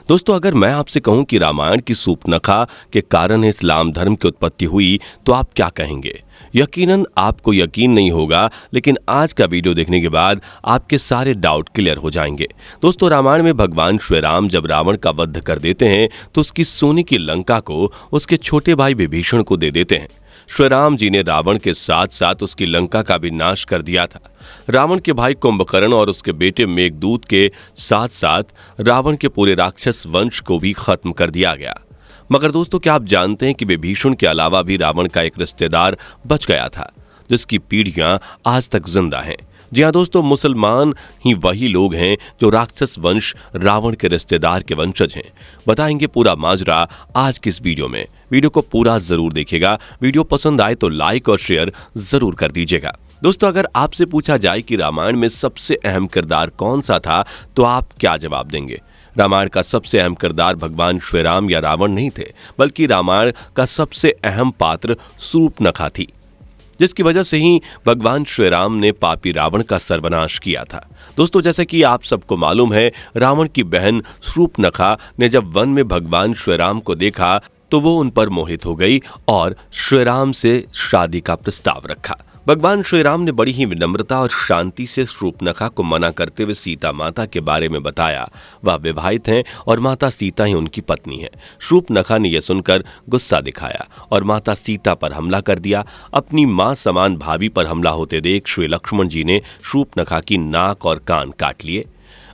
दोस्तों, अगर मैं आपसे कहूं कि रामायण की सूर्पनखा के कारण इस्लाम धर्म की उत्पत्ति हुई तो आप क्या कहेंगे? यकीनन आपको यकीन नहीं होगा, लेकिन आज का वीडियो देखने के बाद आपके सारे डाउट क्लियर हो जाएंगे। दोस्तों, रामायण में भगवान श्री राम जब रावण का वध कर देते हैं तो उसकी सोने की लंका को उसके छोटे भाई विभीषण को दे देते हैं। श्री राम जी ने रावण के साथ साथ उसकी लंका का भी नाश कर दिया था। रावण के भाई कुंभकर्ण और उसके बेटे मेघदूत के साथ साथ रावण के पूरे राक्षस वंश को भी खत्म कर दिया गया। मगर दोस्तों, क्या आप जानते हैं कि विभीषण के अलावा भी रावण का एक रिश्तेदार बच गया था, जिसकी पीढ़ियां आज तक जिंदा हैं। जी हाँ दोस्तों, मुसलमान ही वही लोग हैं जो राक्षस वंश रावण के रिश्तेदार के वंशज हैं। बताएंगे पूरा माजरा आज की इस वीडियो में। वीडियो को पूरा जरूर देखिएगा। वीडियो पसंद आए तो लाइक और शेयर जरूर कर दीजिएगा। दोस्तों, अगर आपसे पूछा जाए कि रामायण में सबसे अहम किरदार कौन सा था तो आप क्या जवाब देंगे? रामायण का सबसे अहम किरदार भगवान श्री राम या रावण नहीं थे, बल्कि रामायण का सबसे अहम पात्र सूर्पनखा थी, जिसकी वजह से ही भगवान श्री राम ने पापी रावण का सर्वनाश किया था। दोस्तों, जैसे कि आप सबको मालूम है, रावण की बहन सूर्पनखा ने जब वन में भगवान श्री राम को देखा तो वो उन पर मोहित हो गई और श्री राम से शादी का प्रस्ताव रखा। भगवान श्री राम ने बड़ी ही विनम्रता और शांति से सूर्पनखा को मना करते हुए सीता माता के बारे में बताया। वह विवाहित हैं और माता सीता ही उनकी पत्नी है। सूर्पनखा ने यह सुनकर गुस्सा दिखाया और माता सीता पर हमला कर दिया। अपनी मां समान भाभी पर हमला होते देख श्री लक्ष्मण जी ने सूर्पनखा की नाक और कान काट लिए।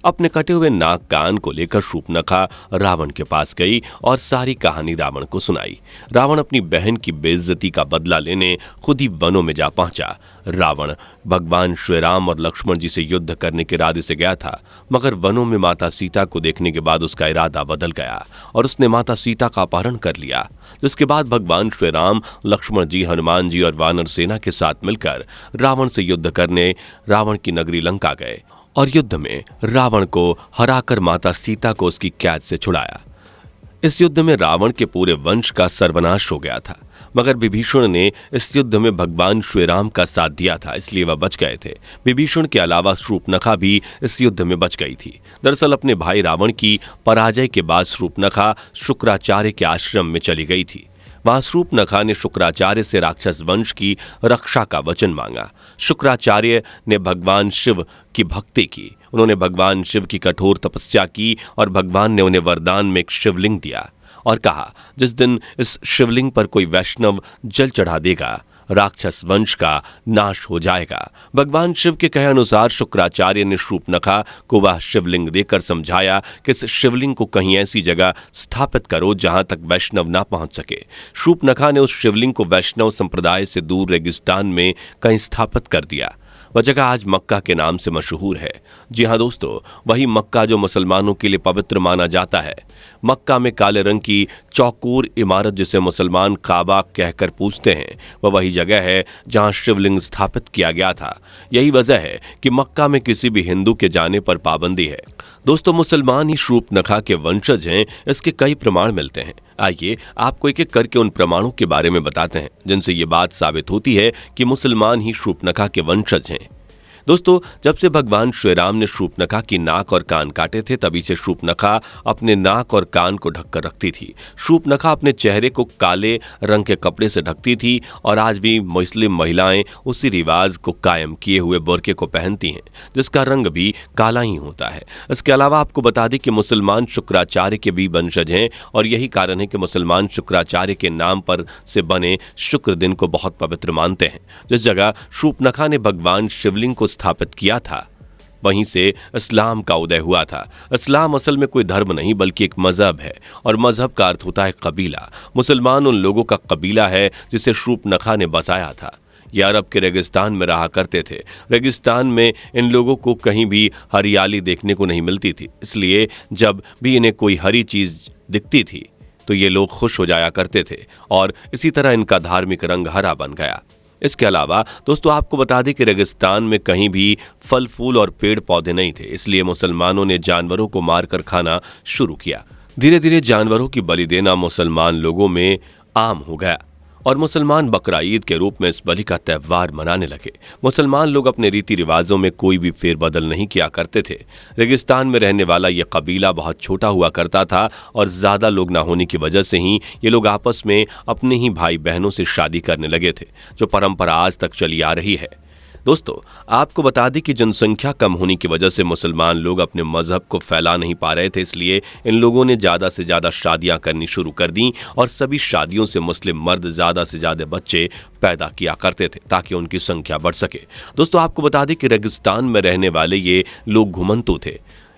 अपने कटे हुए नाक कान को लेकर सूर्पनखा रावण के पास गई और सारी कहानी रावण को सुनाई। रावण अपनी बहन की बेइज्जती का बदला लेने खुद ही वनों में जा पहुंचा। रावण भगवान श्री राम और लक्ष्मण जी से युद्ध करने के इरादे से गया था, मगर वनों में माता सीता को देखने के बाद उसका इरादा बदल गया और उसने माता सीता का अपहरण कर लिया। जिसके बाद भगवान श्री राम, लक्ष्मण जी, हनुमान जी और वानर सेना के साथ मिलकर रावण से युद्ध करने रावण की नगरी लंका गए और युद्ध में रावण को हराकर माता सीता को उसकी कैद से छुड़ाया। इस युद्ध में रावण के पूरे वंश का सर्वनाश हो गया था, मगर विभीषण ने इस युद्ध में भगवान श्री राम का साथ दिया था, इसलिए वह बच गए थे। विभीषण के अलावा सूर्पनखा भी इस युद्ध में बच गई थी। दरअसल अपने भाई रावण की पराजय के बाद सूर्पनखा शुक्राचार्य के आश्रम में चली गई थी। वहां सूर्पनखा ने शुक्राचार्य से राक्षस वंश की रक्षा का वचन मांगा। शुक्राचार्य ने भगवान शिव की भक्ति की। उन्होंने भगवान शिव की कठोर तपस्या की और भगवान ने उन्हें वरदान में एक शिवलिंग दिया और कहा, जिस दिन इस शिवलिंग पर कोई वैष्णव जल चढ़ा देगा, राक्षस वंश का नाश हो जाएगा। भगवान शिव के कहे अनुसार शुक्राचार्य ने सूर्पनखा को वह शिवलिंग देकर समझाया कि इस शिवलिंग को कहीं ऐसी जगह स्थापित करो जहां तक वैष्णव ना पहुंच सके। सूर्पनखा ने उस शिवलिंग को वैष्णव संप्रदाय से दूर रेगिस्तान में कहीं स्थापित कर दिया। वह जगह आज मक्का के नाम से मशहूर है। जी हाँ दोस्तों, वही मक्का जो मुसलमानों के लिए पवित्र माना जाता है। मक्का में काले रंग की चौकोर इमारत जिसे मुसलमान काबा कहकर पूजते हैं, वह वही जगह है जहां शिवलिंग स्थापित किया गया था। यही वजह है कि मक्का में किसी भी हिंदू के जाने पर पाबंदी है। दोस्तों, मुसलमान ही सूर्पनखा के वंशज हैं, इसके कई प्रमाण मिलते हैं। आइए आपको एक एक करके उन प्रमाणों के बारे में बताते हैं जिनसे ये बात साबित होती है कि मुसलमान ही सूर्पनखा के वंशज हैं। दोस्तों, जब से भगवान श्री राम ने सूर्पनखा की नाक और कान काटे थे, तभी से सूर्पनखा अपने नाक और कान को ढककर रखती थी। सूर्पनखा अपने चेहरे को काले रंग के कपड़े से ढकती थी और आज भी मुस्लिम महिलाएं उसी रिवाज को कायम किए हुए बुर्के को पहनती हैं, जिसका रंग भी काला ही होता है। इसके अलावा आपको बता दें कि मुसलमान शुक्राचार्य के भी वंशज हैं और यही कारण है कि मुसलमान शुक्राचार्य के नाम पर से बने शुक्र दिन को बहुत पवित्र मानते हैं। जिस जगह सूर्पनखा ने भगवान शिवलिंग को स्थापित किया था, वहीं से इस्लाम का उदय हुआ था। इस्लाम असल में कोई धर्म नहीं बल्कि एक मजहब है और मजहब का अर्थ होता है कबीला। मुसलमान उन लोगों का कबीला है जिसे सूर्पनखा ने बसाया था। ये अरब के रेगिस्तान में रहा करते थे। रेगिस्तान में इन लोगों को कहीं भी हरियाली देखने को नहीं मिलती थी, इसलिए जब भी इन्हें कोई हरी चीज दिखती थी तो ये लोग खुश हो जाया करते थे और इसी तरह इनका धार्मिक रंग हरा बन गया। इसके अलावा दोस्तों, आपको बता दें कि रेगिस्तान में कहीं भी फल फूल और पेड़ पौधे नहीं थे, इसलिए मुसलमानों ने जानवरों को मारकर खाना शुरू किया। धीरे धीरे जानवरों की बलि देना मुसलमान लोगों में आम हो गया और मुसलमान बकरा ईद के रूप में इस बलि का त्यौहार मनाने लगे। मुसलमान लोग अपने रीति रिवाजों में कोई भी फेरबदल नहीं किया करते थे। रेगिस्तान में रहने वाला यह कबीला बहुत छोटा हुआ करता था और ज्यादा लोग ना होने की वजह से ही ये लोग आपस में अपने ही भाई बहनों से शादी करने लगे थे, जो परंपरा आज तक चली आ रही है। दोस्तों, आपको बता दें कि जनसंख्या कम होने की वजह से मुसलमान लोग अपने मजहब को फैला नहीं पा रहे थे, इसलिए इन लोगों ने ज्यादा से ज्यादा शादियां करनी शुरू कर दी और सभी शादियों से मुस्लिम मर्द ज्यादा से ज्यादा बच्चे पैदा किया करते थे ताकि उनकी संख्या बढ़ सके। दोस्तों, आपको बता दें कि रेगिस्तान में रहने वाले ये लोग घुमंतु थे,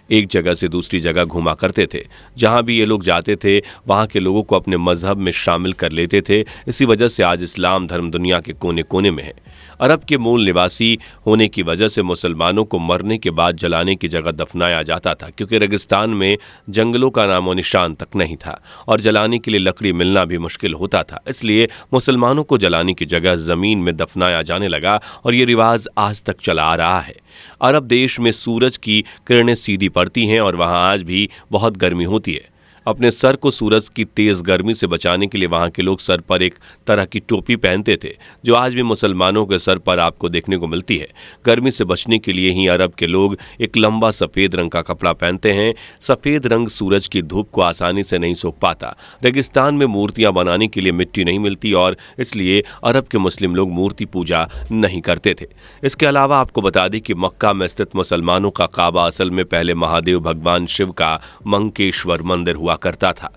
एक जगह से दूसरी जगह घुमा करते थे। जहां भी ये लोग जाते थे वहां के लोगों को अपने मजहब में शामिल कर लेते थे। इसी वजह से आज इस्लाम धर्म दुनिया के कोने कोने में है। अरब के मूल निवासी होने की वजह से मुसलमानों को मरने के बाद जलाने की जगह दफनाया जाता था, क्योंकि रेगिस्तान में जंगलों का नामो निशान तक नहीं था और जलाने के लिए लकड़ी मिलना भी मुश्किल होता था। इसलिए मुसलमानों को जलाने की जगह जमीन में दफनाया जाने लगा और ये रिवाज आज तक चला आ रहा है। अरब देश में सूरज की किरणें सीधी पड़ती हैं और वहां आज भी बहुत गर्मी होती है। अपने सर को सूरज की तेज गर्मी से बचाने के लिए वहां के लोग सर पर एक तरह की टोपी पहनते थे, जो आज भी मुसलमानों के सर पर आपको देखने को मिलती है। गर्मी से बचने के लिए ही अरब के लोग एक लंबा सफेद रंग का कपड़ा पहनते हैं। सफेद रंग सूरज की धूप को आसानी से नहीं सोख पाता। रेगिस्तान में मूर्तियां बनाने के लिए मिट्टी नहीं मिलती और इसलिए अरब के मुस्लिम लोग मूर्ति पूजा नहीं करते थे। इसके अलावा आपको बता दें कि मक्का में स्थित मुसलमानों का काबा असल में पहले महादेव भगवान शिव का मंकेश्वर मंदिर हुआ करता था,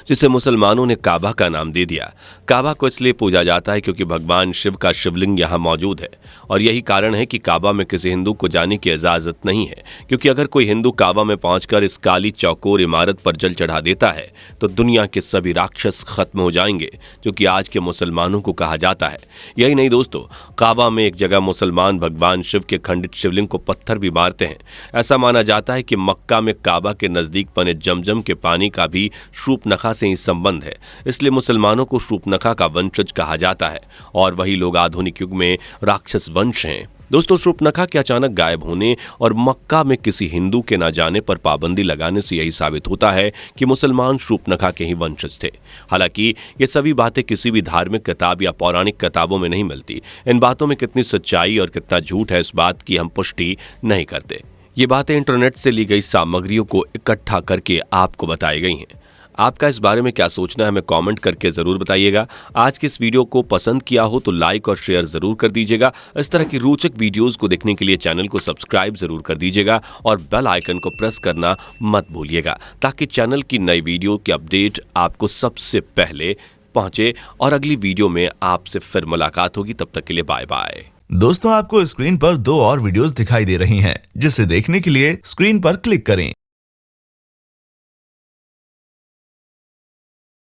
जिसे मुसलमानों ने काबा का नाम दे दिया। काबा को इसलिए पूजा जाता है क्योंकि भगवान शिव का शिवलिंग यहाँ मौजूद है और यही कारण है कि काबा में किसी हिंदू को जाने की इजाजत नहीं है, क्योंकि अगर कोई हिंदू काबा में पहुंचकर इस काली चौकोर इमारत पर जल चढ़ा देता है तो दुनिया के सभी राक्षस खत्म हो जाएंगे, जो कि आज के मुसलमानों को कहा जाता है। यही नहीं दोस्तों, काबा में एक जगह मुसलमान भगवान शिव के खंडित शिवलिंग को पत्थर भी मारते हैं। ऐसा माना जाता है कि मक्का में काबा के नजदीक बने जमजम के पानी का भी शूर्पनखा से ही संबंध है, इसलिए मुसलमानों को शूर्पनखा का वंशज कहा जाता है और वही लोग आधुनिक युग में राक्षस वंश हैं। दोस्तों, शूर्पनखा के अचानक गायब होने और मक्का में किसी हिंदू के न जाने पर पाबंदी लगाने से यही साबित होता है कि मुसलमान शूर्पनखा के ही वंशज थे। हालांकि ये सभी बातें किसी भी धार्मिक किताब या पौराणिक किताबों में नहीं मिलती। इन बातों में कितनी सच्चाई और कितना झूठ है, इस बात की हम पुष्टि नहीं करते। ये बातें इंटरनेट से ली गई सामग्रियों को इकट्ठा करके आपको बताई गई हैं। आपका इस बारे में क्या सोचना है, हमें कमेंट करके जरूर बताइएगा। आज की इस वीडियो को पसंद किया हो तो लाइक और शेयर जरूर कर दीजिएगा। इस तरह की रोचक वीडियोस को देखने के लिए चैनल को सब्सक्राइब जरूर कर दीजिएगा और बेल आइकन को प्रेस करना मत भूलिएगा, ताकि चैनल की नई वीडियो की अपडेट आपको सबसे पहले पहुंचे। और अगली वीडियो में आपसे फिर मुलाकात होगी, तब तक के लिए बाय बाय। दोस्तों, आपको स्क्रीन पर 2 और वीडियोस दिखाई दे रही हैं, जिसे देखने के लिए स्क्रीन पर क्लिक करें।